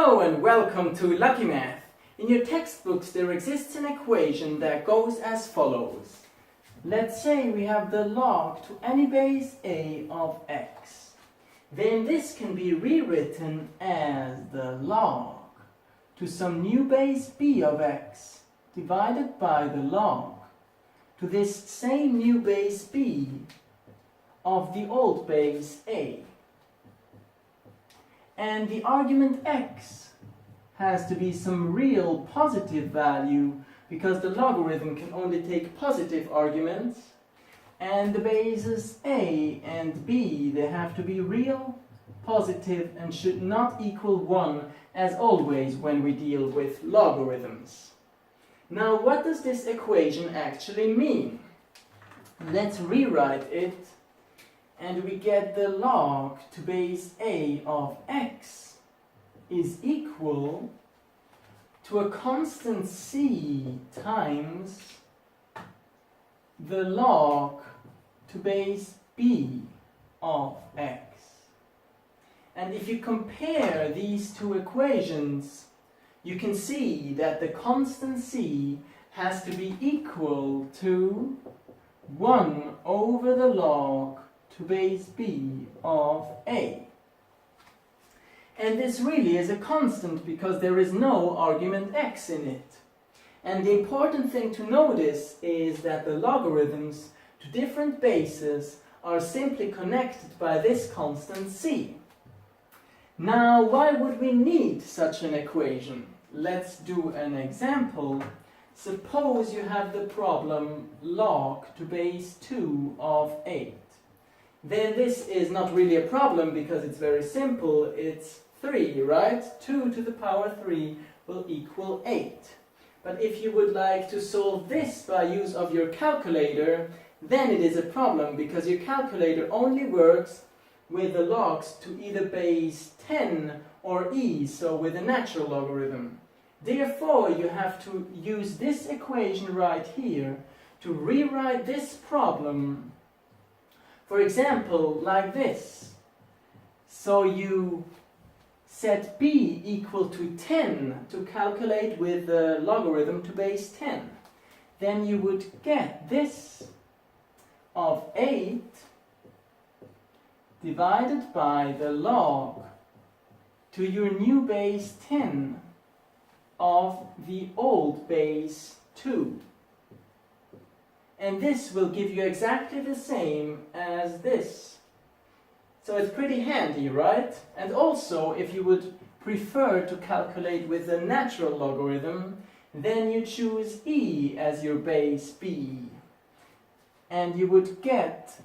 Hello and welcome to LuckyMath. In your textbooks there exists an equation that goes as follows. Let's say we have the log to any base a of x. Then this can be rewritten as the log to some new base b of x divided by the log to this same new base b of the old base a. And the argument x has to be some real positive value because the logarithm can only take positive arguments, and the bases a and b, they have to be real, positive, and should not equal 1 as always when we deal with logarithms. Now what does this equation actually mean? Let's rewrite it. And we get the log to base a of x is equal to a constant c times the log to base b of x. And if you compare these two equations, you can see that the constant c has to be equal to 1 over the log to base b of a. And this really is a constant because there is no argument x in it. And the important thing to notice is that the logarithms to different bases are simply connected by this constant c. Now, why would we need such an equation? Let's do an example. Suppose you have the problem log to base 2 of 8. Then this is not really a problem because it's very simple. It's 3, right? 2 to the power 3 will equal 8. But if you would like to solve this by use of your calculator, then it is a problem because your calculator only works with the logs to either base 10 or e, so with a natural logarithm. Therefore, you have to use this equation right here to rewrite this problem. For example, like this. So you set b equal to 10 to calculate with the logarithm to base 10. Then you would get this of 8 divided by the log to your new base 10 of the old base 2. And this will give you exactly the same as this. So it's pretty handy, right? And also, if you would prefer to calculate with the natural logarithm, then you choose e as your base b. And you would get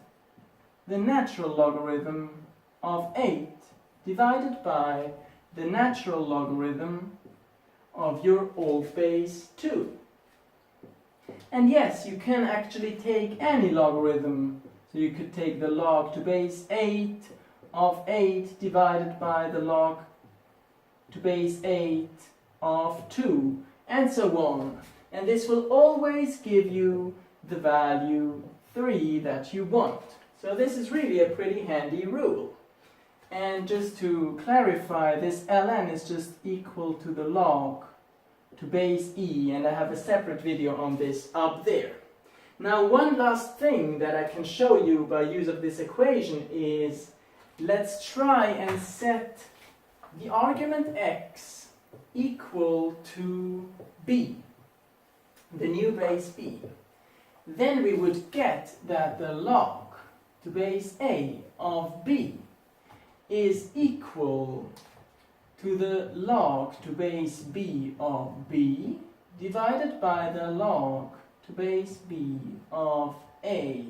the natural logarithm of 8 divided by the natural logarithm of your old base 2. And yes, you can actually take any logarithm. So you could take the log to base 8 of 8 divided by the log to base 8 of 2, and so on. And this will always give you the value 3 that you want. So this is really a pretty handy rule. And just to clarify, this ln is just equal to the log to base e, and I have a separate video on this up there. Now, one last thing that I can show you by use of this equation is, let's try and set the argument x equal to b, the new base b. Then we would get that the log to base a of b is equal to the log to base b of b divided by the log to base b of a.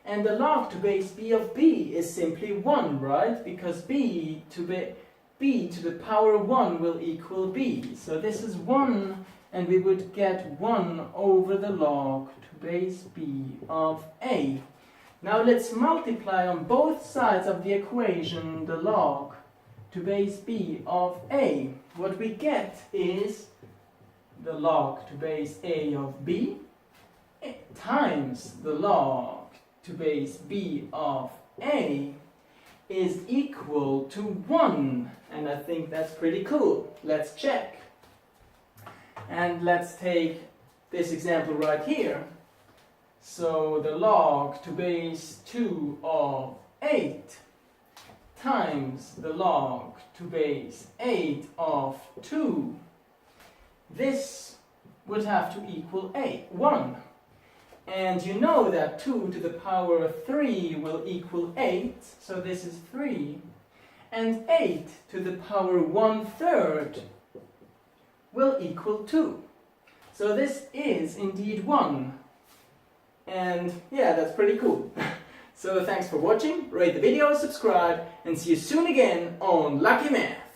And the log to base b of b is simply 1, right? Because b to the power 1 will equal b. So this is 1, and we would get 1 over the log to base b of a. Now let's multiply on both sides of the equation the log to base b of a. What we get is the log to base a of b times the log to base b of a, is equal to 1. And I think that's pretty cool. Let's check. And let's take this example right here. So the log to base 2 of 8 times the log to base 8 of 2. This would have to equal 1. And you know that 2 to the power of 3 will equal 8, so this is 3. And 8 to the power 1/3 will equal 2. So this is indeed 1. And yeah, that's pretty cool. So thanks for watching, rate the video, subscribe, and see you soon again on Lucky Math.